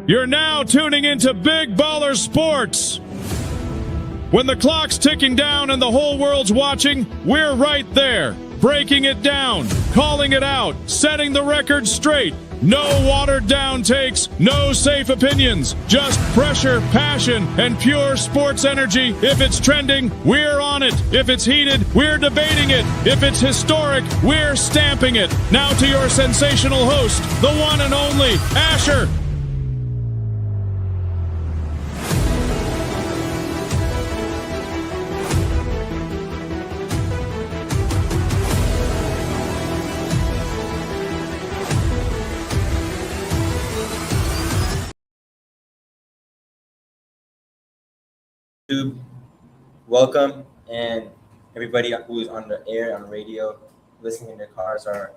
You're now tuning into Big Baller Sports. When the clock's ticking down and the whole world's watching, we're right there, breaking it down, calling it out, setting the record straight. No watered down takes, no safe opinions, just pressure, passion, and pure sports energy. If it's trending, we're on it. If it's heated, we're debating it. If it's historic, we're stamping it. Now to your sensational host, the one and only Asher. Welcome, and everybody who is on the air, on the radio, listening in their cars, or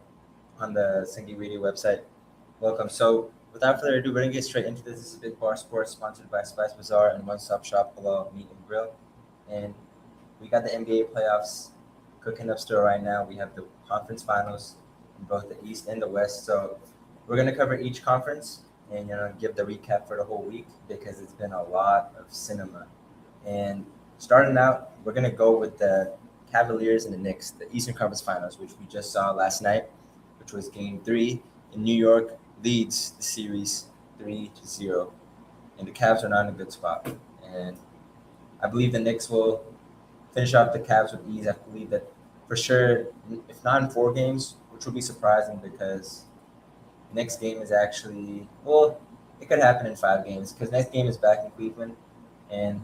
on the Singy Radio website, welcome. So, without further ado, we're going to get straight into this. This is Big Bar Sports, sponsored by Spice Bazaar and One Stop Shop Halal Meat and Grill. And we got the NBA playoffs cooking up still right now. We have the conference finals in both the East and the West. So, we're going to cover each conference and give the recap for the whole week because it's been a lot of cinema. And starting out, we're going to go with the Cavaliers and the Knicks, the Eastern Conference Finals, which we just saw last night, which was Game 3. And New York leads the series 3-0. And the Cavs are not in a good spot. And I believe the Knicks will finish off the Cavs with ease. I believe that for sure, if not in 4 games, which will be surprising because the next game is actually, well, it could happen in 5 games because next game is back in Cleveland. And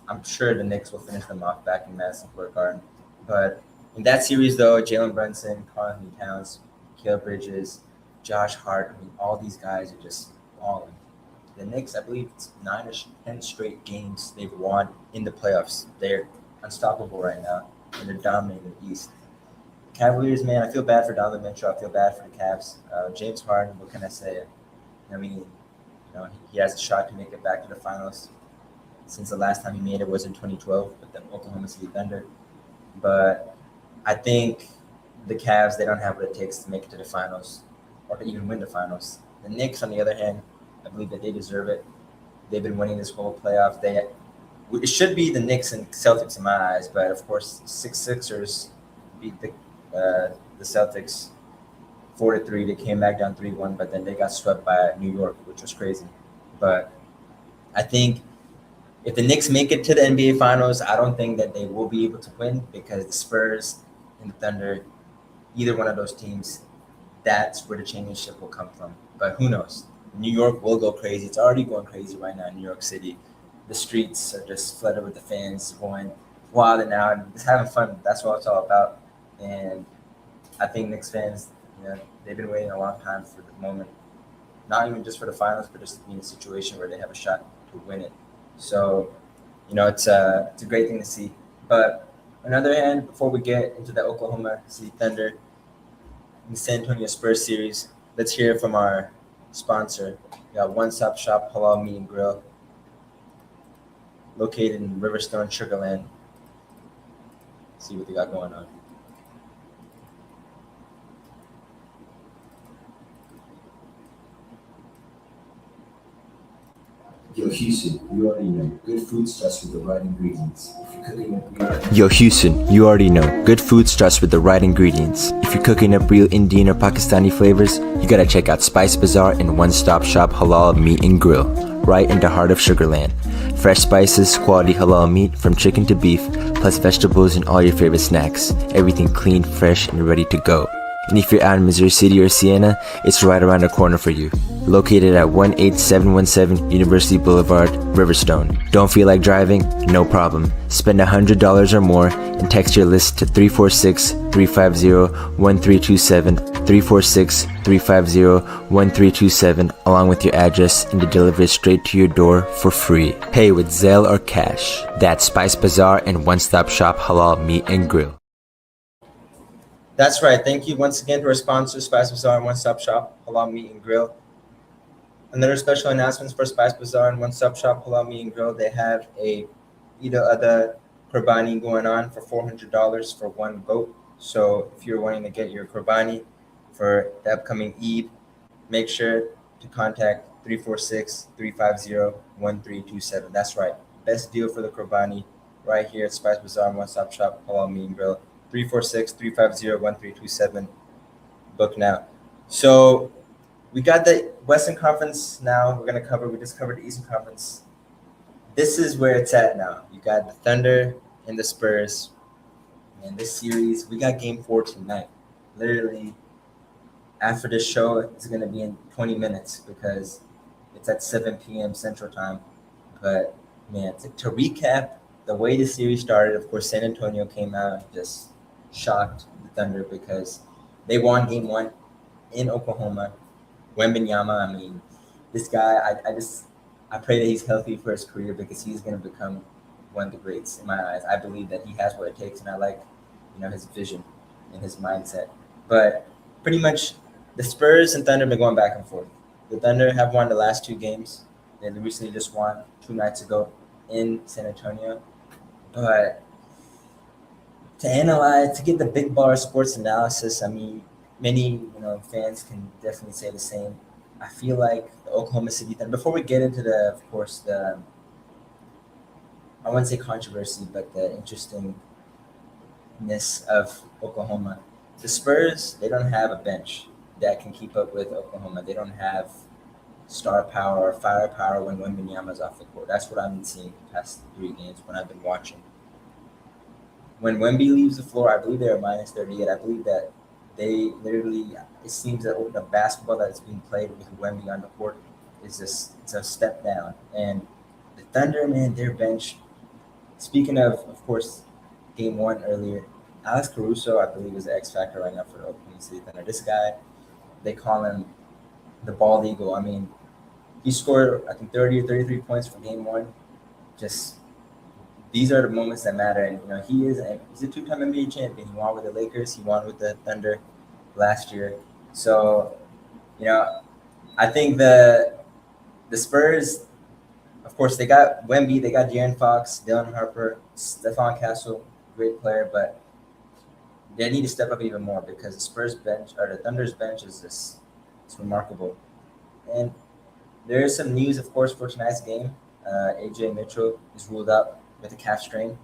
I'm sure the Knicks will finish them off back in Madison Square Garden. But in that series, though, Jalen Brunson, Karl-Anthony Towns, Mikal Bridges, Josh Hart, all these guys are just balling. The Knicks, I believe it's 9 or 10 straight games they've won in the playoffs. They're unstoppable right now, and they're dominating the East. Cavaliers, man, I feel bad for Donovan Mitchell. I feel bad for the Cavs. James Harden, what can I say? I mean, he has a shot to make it back to the finals. Since the last time he made it was in 2012 with the Oklahoma City Thunder. But I think the Cavs, they don't have what it takes to make it to the finals or to even win the finals. The Knicks, on the other hand, I believe that they deserve it. They've been winning this whole playoff. It should be the Knicks and Celtics in my eyes, but of course, Sixers beat the Celtics 4-3. They came back down 3-1, but then they got swept by New York, which was crazy. But I think if the Knicks make it to the NBA Finals, I don't think that they will be able to win because the Spurs and the Thunder, either one of those teams, that's where the championship will come from. But who knows? New York will go crazy. It's already going crazy right now in New York City. The streets are just flooded with the fans going wild and out and just having fun. That's what it's all about. And I think Knicks fans, they've been waiting a long time for the moment, not even just for the finals, but just to be in a situation where they have a shot to win it. So, it's a great thing to see. But on the other hand, before we get into the Oklahoma City Thunder and San Antonio Spurs series, let's hear from our sponsor. We got One Stop Shop Halal Meat and Grill, located in Riverstone, Sugarland. See what they got going on. Yo, Houston, you already know. Good food starts with the right ingredients. If you're cooking up real Indian or Pakistani flavors, you gotta check out Spice Bazaar and One Stop Shop Halal Meat and Grill, right in the heart of Sugarland. Fresh spices, quality halal meat from chicken to beef, plus vegetables and all your favorite snacks. Everything clean, fresh, and ready to go. And if you're out in Missouri City or Siena, it's right around the corner for you. Located at 18717 University Boulevard, Riverstone. Don't feel like driving? No problem. Spend $100 or more and text your list to 346-350-1327, 346-350-1327, along with your address, and to deliver it straight to your door for free. Pay with Zelle or cash. That's Spice Bazaar and One Stop Shop Halal Meat and Grill. That's right. Thank you once again to our sponsors, Spice Bazaar and One Stop Shop Halal Meat and Grill. Another special announcements for Spice Bazaar and One Stop Shop Halal Meat and Grill. They have a Eid al-Adha Qurbani going on for $400 for one goat. So if you're wanting to get your Qurbani for the upcoming Eid, make sure to contact 346-350-1327. That's right. Best deal for the Qurbani right here at Spice Bazaar, One Stop Shop, Halal Meat and Grill. 346-350-1327. Book now. So we got the Western Conference now. We just covered the Eastern Conference. This is where it's at now. You got the Thunder and the Spurs. And this series, we got game 4 tonight. Literally, after this show, it's going to be in 20 minutes because it's at 7 p.m. Central Time. But, man, to recap the way the series started, of course, San Antonio came out and just shocked the Thunder because they won game 1 in Oklahoma. Wembanyama, I mean, this guy, I pray that he's healthy for his career because he's going to become one of the greats in my eyes. I believe that he has what it takes, and I like, his vision and his mindset. But pretty much the Spurs and Thunder have been going back and forth. The Thunder have won the last 2 games. They recently just won 2 nights ago in San Antonio. But to get the big baller sports analysis, I mean, many fans can definitely say the same. I feel like the Oklahoma City Thunder, before we get into I wouldn't say controversy, but the interestingness of Oklahoma. The Spurs, they don't have a bench that can keep up with Oklahoma. They don't have star power or firepower when Wembanyama's off the court. That's what I've been seeing the past 3 games when I've been watching. When Wemby leaves the floor, I believe they're minus 38. I believe that they literally, it seems that the basketball that's being played with Wemby on the court is just, it's a step down. And the Thunder, man, their bench, speaking of course, game 1 earlier, Alex Caruso, I believe, is the X factor right now for the Oklahoma City Thunder. This guy, they call him the bald eagle. I mean, he scored, I think, 30 or 33 points for game 1. Just, these are the moments that matter. And, he's a 2-time NBA champion. He won with the Lakers. He won with the Thunder last year. So, I think the Spurs, of course, they got Wemby, they got De'Aaron Fox, Dylan Harper, Stephon Castle, great player, but they need to step up even more because the Spurs bench or the Thunder's bench is just, it's remarkable. And there is some news, of course, for tonight's game. AJ Mitchell is ruled out with a calf strain.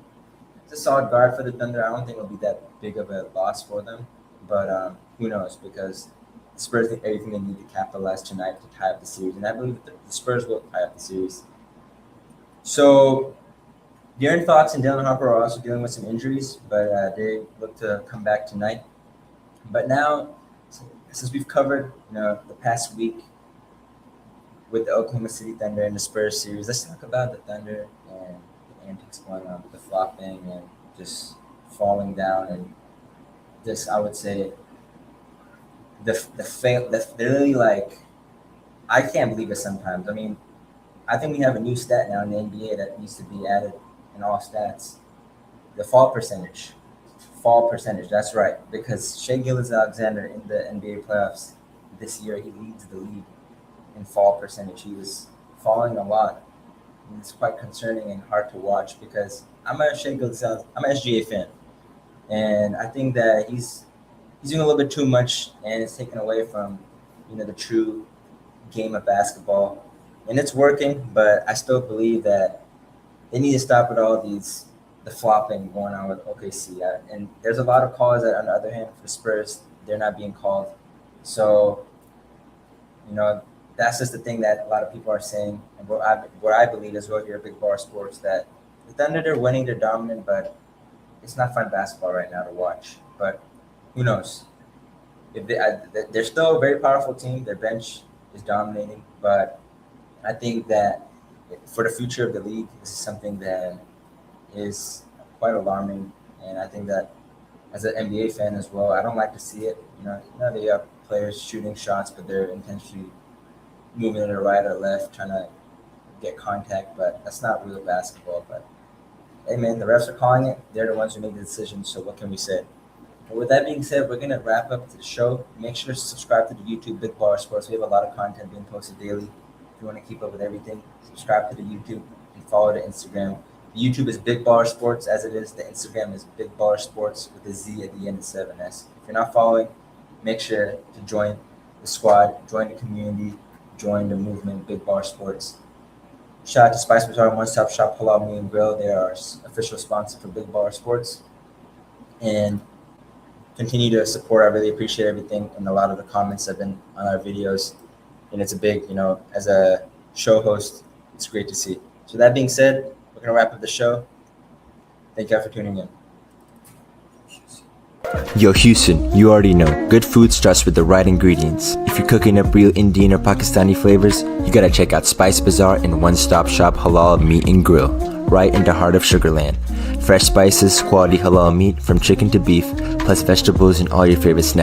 It's a solid guard for the Thunder. I don't think it'll be that big of a loss for them, but who knows? Because the Spurs did everything they need to capitalize tonight to tie up the series, and I believe the Spurs will tie up the series. So De'Aaron Fox and Dylan Harper are also dealing with some injuries, but they look to come back tonight. But now, since we've covered the past week with the Oklahoma City Thunder and the Spurs series, let's talk about the Thunder and the antics going on with the flopping and just falling down and just, I would say, they're really like, I can't believe it sometimes. I mean, I think we have a new stat now in the NBA that needs to be added in all stats. The fall percentage. That's right. Because Shai Gilgeous-Alexander in the NBA playoffs this year, he leads the league in fall percentage. He was falling a lot. And it's quite concerning and hard to watch because I'm a SGA fan. And I think that he's doing a little bit too much and it's taken away from, the true game of basketball. And it's working, but I still believe that they need to stop with all the flopping going on with OKC. And there's a lot of calls that, on the other hand, for Spurs, they're not being called. So, that's just the thing that a lot of people are saying. And what I believe as well here at Big Baller Sports, that the Thunder, they're winning, they're dominant, but it's not fun basketball right now to watch. But who knows? If they're still a very powerful team. Their bench is dominating, but I think that for the future of the league, this is something that is quite alarming. And I think that as an NBA fan as well, I don't like to see it. They have players shooting shots, but they're intentionally moving to the right or left, trying to get contact, but that's not real basketball. But hey, man, the refs are calling it. They're the ones who make the decision, so what can we say? But with that being said, we're going to wrap up the show. Make sure to subscribe to the YouTube Big Baller Sports. We have a lot of content being posted daily. If you want to keep up with everything, subscribe to the YouTube and follow the Instagram. The YouTube is Big Baller Sports as it is. The Instagram is Big Baller Sports with a Z at the end of 7S. If you're not following, make sure to join the squad, join the community, join the movement, Big Baller Sports. Shout out to Spice Bazaar, One Stop Shop, Halal Meat and Grill. They are our official sponsor for Big Baller Sports. And continue to support. I really appreciate everything, and a lot of the comments have been on our videos. And it's a big, as a show host, it's great to see. So that being said, we're gonna wrap up the show. Thank you all for tuning in. Yo Houston, you already know, good food starts with the right ingredients. If you're cooking up real Indian or Pakistani flavors, you gotta check out Spice Bazaar and One Stop Shop Halal Meat and Grill, right in the heart of Sugarland. Fresh spices, quality halal meat from chicken to beef, plus vegetables and all your favorite snacks.